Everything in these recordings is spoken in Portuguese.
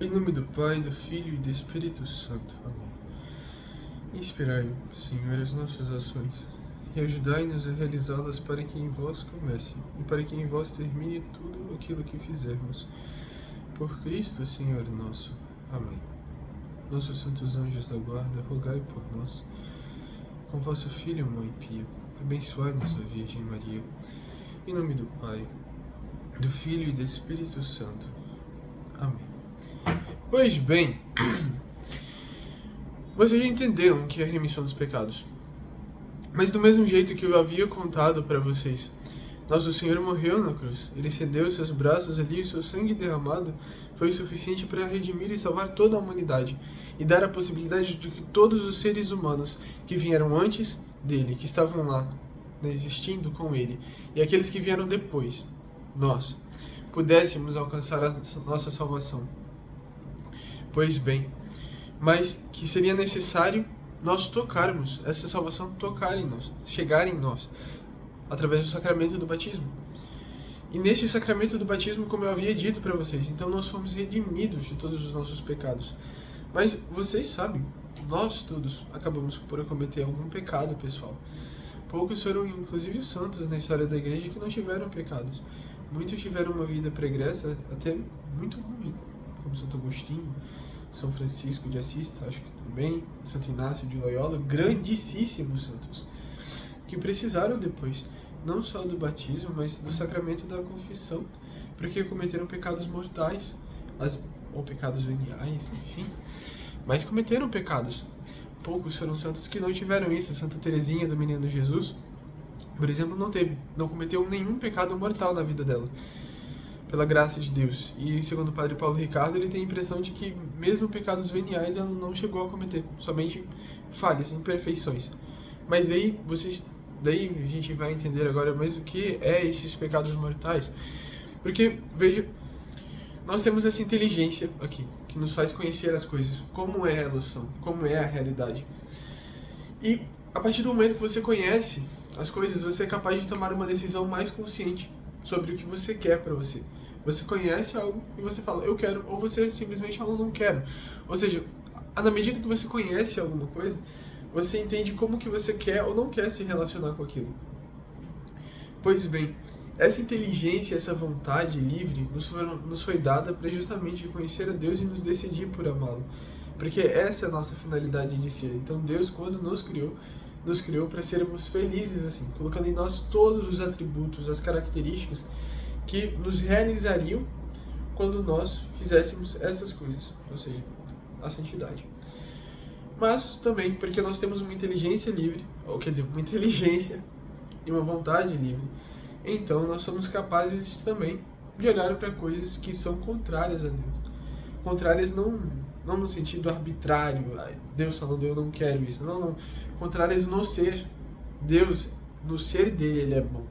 Em nome do Pai, do Filho e do Espírito Santo. Amém. Inspirai, Senhor, as nossas ações, e ajudai-nos a realizá-las para que em vós comece, e para que em vós termine tudo aquilo que fizermos. Por Cristo, Senhor nosso. Amém. Nossos santos anjos da guarda, rogai por nós. Com vosso Filho, Mãe Pia, abençoai-nos, a Virgem Maria. Em nome do Pai, do Filho e do Espírito Santo. Amém. Pois bem, vocês já entenderam o que é a remissão dos pecados. Mas do mesmo jeito que eu havia contado para vocês, nosso Senhor morreu na cruz. Ele cedeu seus braços ali e o seu sangue derramado foi suficiente para redimir e salvar toda a humanidade e dar a possibilidade de que todos os seres humanos que vieram antes dele, que estavam lá, existindo com ele, e aqueles que vieram depois, nós, pudéssemos alcançar a nossa salvação. Pois bem, mas que seria necessário nós tocarmos, essa salvação tocar em nós, chegar em nós, através do sacramento do batismo. E nesse sacramento do batismo, como eu havia dito para vocês, então nós fomos redimidos de todos os nossos pecados. Mas vocês sabem, nós todos acabamos por cometer algum pecado, pessoal. Poucos foram, inclusive, santos na história da igreja que não tiveram pecados. Muitos tiveram uma vida pregressa até muito ruim, como Santo Agostinho, São Francisco de Assis, acho que também, Santo Inácio de Loyola, grandíssimos santos, que precisaram depois, não só do batismo, mas do sacramento da confissão, porque cometeram pecados mortais, ou pecados veniais, enfim, mas cometeram pecados. Poucos foram santos que não tiveram isso. Santa Teresinha do Menino Jesus, por exemplo, não cometeu nenhum pecado mortal na vida dela, pela graça de Deus. E segundo o Padre Paulo Ricardo, ele tem a impressão de que mesmo pecados veniais ela não chegou a cometer, somente falhas, imperfeições. Mas daí a gente vai entender agora mais o que é esses pecados mortais. Porque, veja, nós temos essa inteligência aqui, que nos faz conhecer as coisas, como elas são, como é a realidade. E a partir do momento que você conhece as coisas, você é capaz de tomar uma decisão mais consciente sobre o que você quer para você. Você conhece algo e você fala, eu quero, ou você simplesmente fala, não quero. Ou seja, na medida que você conhece alguma coisa, você entende como que você quer ou não quer se relacionar com aquilo. Pois bem, essa inteligência, essa vontade livre nos foi dada para justamente conhecer a Deus e nos decidir por amá-lo. Porque essa é a nossa finalidade de ser. Então Deus, quando nos criou para sermos felizes assim, colocando em nós todos os atributos, as características que nos realizariam quando nós fizéssemos essas coisas, ou seja, a santidade. Mas também porque nós temos uma inteligência livre, ou quer dizer, uma inteligência e uma vontade livre, então nós somos capazes também de olhar para coisas que são contrárias a Deus. Contrárias não no sentido arbitrário, Deus falando eu não quero isso, não. Contrárias no ser. Deus, no ser dele, ele é bom.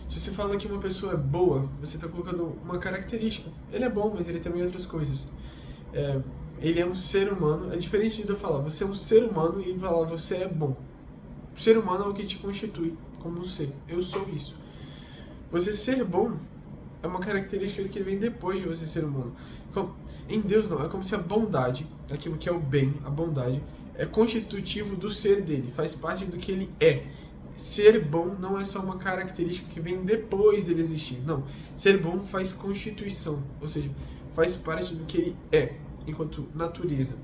Se você fala que uma pessoa é boa, você está colocando uma característica. Ele é bom, mas ele tem outras coisas. Ele é um ser humano. É diferente de eu falar, você é um ser humano e falar, você é bom. O ser humano é o que te constitui como um ser. Eu sou isso. Você ser bom é uma característica que vem depois de você ser humano. Em Deus não, é como se a bondade, aquilo que é o bem, a bondade, é constitutivo do ser dele, faz parte do que ele é. Ser bom não é só uma característica que vem depois dele existir, não. Ser bom faz constituição, ou seja, faz parte do que ele é, enquanto natureza,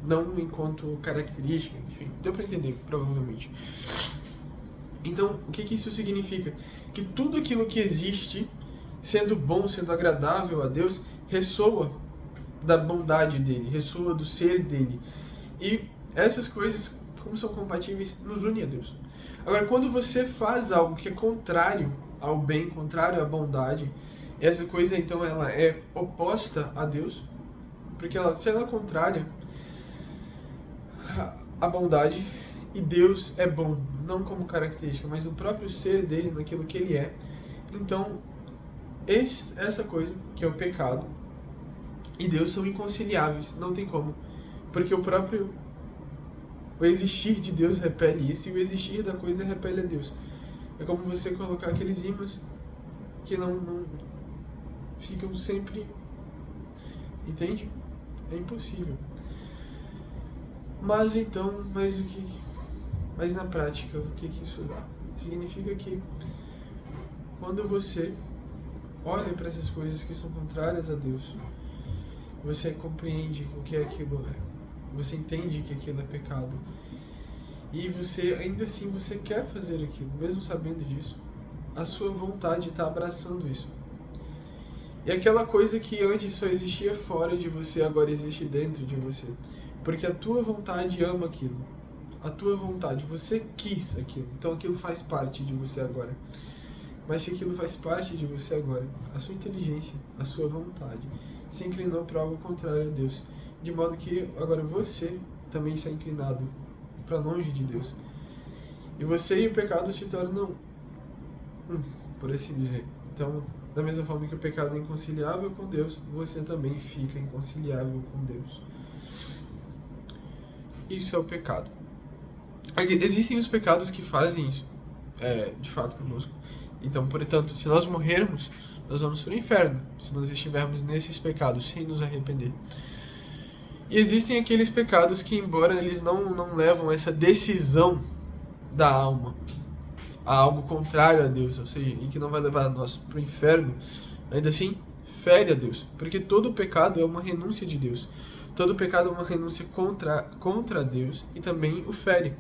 não enquanto característica, enfim, deu para entender, provavelmente. Então, o que isso significa? Que tudo aquilo que existe, sendo bom, sendo agradável a Deus, ressoa da bondade dele, ressoa do ser dele. E essas coisas, como são compatíveis, nos unem a Deus. Agora, quando você faz algo que é contrário ao bem, contrário à bondade, essa coisa, então, ela é oposta a Deus, porque se ela é contrária à bondade, e Deus é bom, não como característica, mas no próprio ser dele, naquilo que ele é, então, essa coisa, que é o pecado, e Deus são inconciliáveis, não tem como, porque o existir de Deus repele isso, e o existir da coisa repele a Deus. É como você colocar aqueles ímãs que não ficam sempre Entende? É impossível. Mas então, mas na prática, o que isso dá? Significa que quando você olha para essas coisas que são contrárias a Deus, você compreende o que aquilo é. Você entende que aquilo é pecado. E você, ainda assim, você quer fazer aquilo, mesmo sabendo disso. A sua vontade está abraçando isso. E aquela coisa que antes só existia fora de você, agora existe dentro de você. Porque a tua vontade ama aquilo. A tua vontade, você quis aquilo. Então aquilo faz parte de você agora. Mas se aquilo faz parte de você agora, a sua inteligência, a sua vontade, se inclinou para algo contrário a Deus. De modo que agora você também está inclinado para longe de Deus. E você e o pecado se tornam por assim dizer. Então, da mesma forma que o pecado é inconciliável com Deus, você também fica inconciliável com Deus. Isso é o pecado. Existem os pecados que fazem isso, de fato, conosco. Então, portanto, se nós morrermos, nós vamos para o inferno, se nós estivermos nesses pecados, sem nos arrepender. E existem aqueles pecados que, embora eles não levam essa decisão da alma a algo contrário a Deus, ou seja, e que não vai levar nós para o inferno, ainda assim, fere a Deus. Porque todo pecado é uma renúncia de Deus. Todo pecado é uma renúncia contra Deus e também o fere.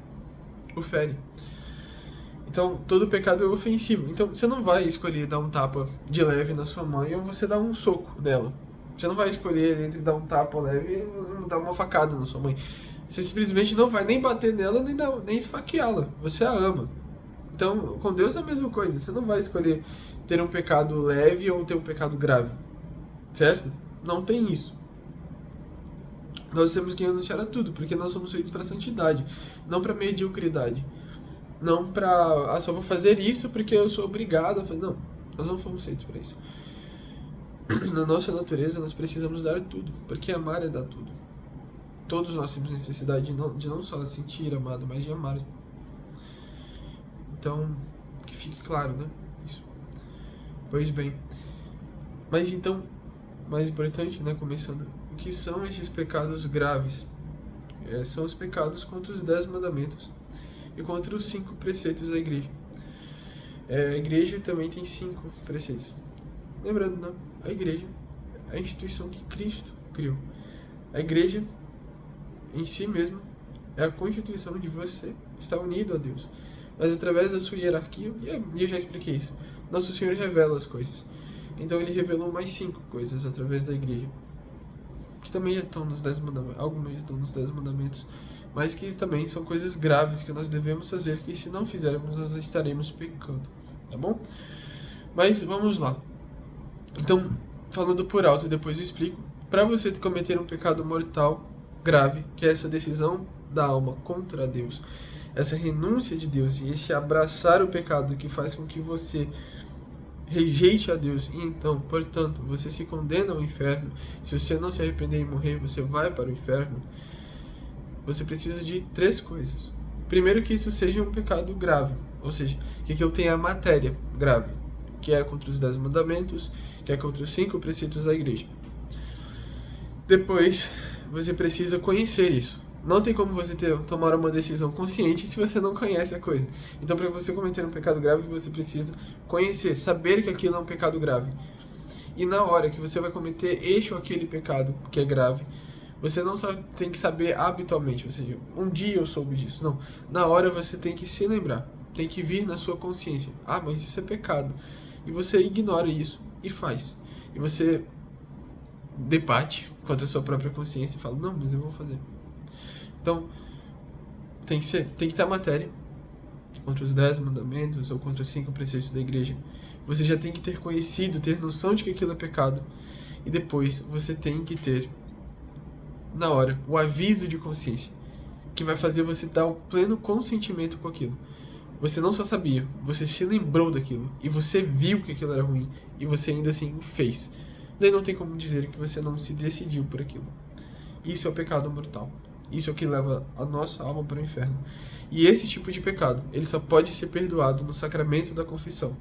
Então, todo pecado é ofensivo. Então, você não vai escolher dar um tapa de leve na sua mãe ou você dar um soco nela. Você não vai escolher entre dar um tapa leve e dar uma facada na sua mãe. Você simplesmente não vai nem bater nela, nem esfaqueá-la. Você a ama. Então, com Deus é a mesma coisa. Você não vai escolher ter um pecado leve ou ter um pecado grave. Certo? Não tem isso. Nós temos que renunciar a tudo, porque nós somos feitos para santidade, não para mediocridade. Não para, só vou fazer isso porque eu sou obrigado a fazer. Não, nós não fomos feitos para isso. Na nossa natureza, nós precisamos dar tudo, porque amar é dar tudo. Todos nós temos necessidade de não só sentir amado, mas de amar. Então, que fique claro, né? Isso. Pois bem. Mas então, mais importante, né? Começando. O que são esses pecados graves? São os pecados contra os 10 mandamentos e contra os 5 preceitos da igreja. A igreja também tem 5 preceitos. Lembrando, né? A igreja é a instituição que Cristo criou. A igreja, em si mesma, é a constituição de você estar unido a Deus. Mas através da sua hierarquia, e eu já expliquei isso, Nosso Senhor revela as coisas. Então ele revelou mais 5 coisas através da igreja, que também já estão nos 10 mandamentos, algumas já estão nos 10 mandamentos, mas que também são coisas graves que nós devemos fazer, que se não fizermos, nós estaremos pecando, tá bom? Mas vamos lá. Então, falando por alto, depois eu explico. Para você cometer um pecado mortal grave, que é essa decisão da alma contra Deus, essa renúncia de Deus e esse abraçar o pecado que faz com que você rejeite a Deus e então, portanto, você se condena ao inferno. Se você não se arrepender e morrer, você vai para o inferno. Você precisa de 3 coisas. Primeiro, que isso seja um pecado grave, ou seja, que aquilo tenha matéria grave, que é contra os 10 mandamentos, que é contra os 5 preceitos da igreja. Depois, você precisa conhecer isso. Não tem como você tomar uma decisão consciente se você não conhece a coisa. Então, para você cometer um pecado grave, você precisa conhecer, saber que aquilo é um pecado grave. E na hora que você vai cometer este ou aquele pecado que é grave, você não só tem que saber habitualmente, ou seja, um dia eu soube disso. Não, na hora você tem que se lembrar, tem que vir na sua consciência. Ah, mas isso é pecado. E você ignora isso e faz. E você debate contra a sua própria consciência e fala, não, mas eu vou fazer. Então, tem que ter a matéria contra os 10 mandamentos ou contra os 5 preceitos da igreja. Você já tem que ter conhecido, ter noção de que aquilo é pecado. E depois você tem que ter, na hora, o aviso de consciência, que vai fazer você dar o pleno consentimento com aquilo. Você não só sabia, você se lembrou daquilo. E você viu que aquilo era ruim. E você ainda assim o fez. Daí não tem como dizer que você não se decidiu por aquilo. Isso é o pecado mortal. Isso é o que leva a nossa alma para o inferno. E esse tipo de pecado, ele só pode ser perdoado no sacramento da confissão.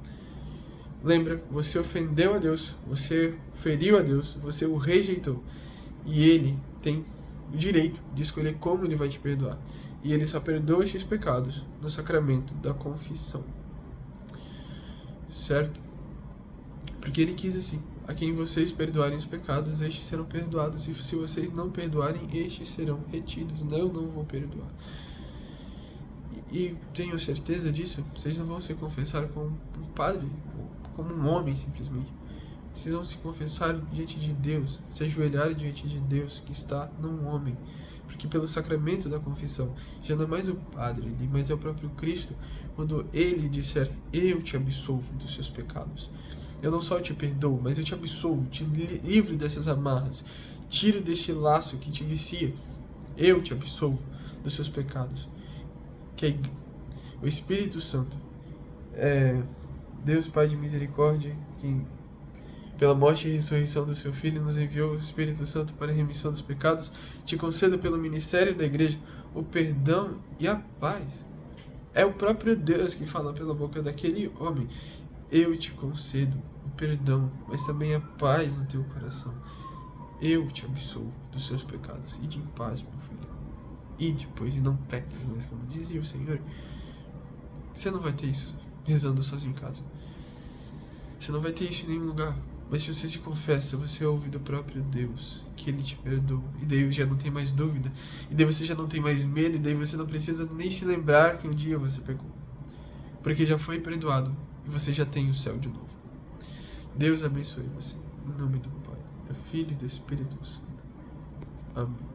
Lembra, você ofendeu a Deus, você feriu a Deus, você o rejeitou. E Ele tem o direito de escolher como Ele vai te perdoar. E Ele só perdoa estes pecados no sacramento da confissão. Certo? Porque Ele quis assim. A quem vocês perdoarem os pecados, estes serão perdoados. E se vocês não perdoarem, estes serão retidos. Eu não vou perdoar. E tenho certeza disso. Vocês não vão se confessar como um padre, como um homem, simplesmente. Vocês vão se confessar diante de Deus, se ajoelhar diante de Deus que está num homem. Porque pelo sacramento da confissão, já não é mais o padre, mas é o próprio Cristo, quando Ele disser, eu te absolvo dos seus pecados. Eu não só te perdoo, mas eu te absolvo, te livro dessas amarras, tiro desse laço que te vicia. Eu te absolvo dos seus pecados. Que o Espírito Santo, Deus Pai de misericórdia, que pela morte e ressurreição do seu Filho nos enviou o Espírito Santo para a remissão dos pecados, te conceda pelo ministério da Igreja o perdão e a paz. É o próprio Deus que fala pela boca daquele homem. Eu te concedo o perdão, mas também a paz no teu coração. Eu te absolvo dos seus pecados. Ide em paz, meu filho. Ide, pois, e não peques, mas como dizia o Senhor, você não vai ter isso rezando sozinho em casa. Você não vai ter isso em nenhum lugar. Mas se você se confessa, você ouve do próprio Deus que Ele te perdoa. E daí já não tem mais dúvida. E daí você já não tem mais medo. E daí você não precisa nem se lembrar que um dia você pecou. Porque já foi perdoado. E você já tem o céu de novo. Deus abençoe você. Em nome do Pai, do Filho e do Espírito Santo. Amém.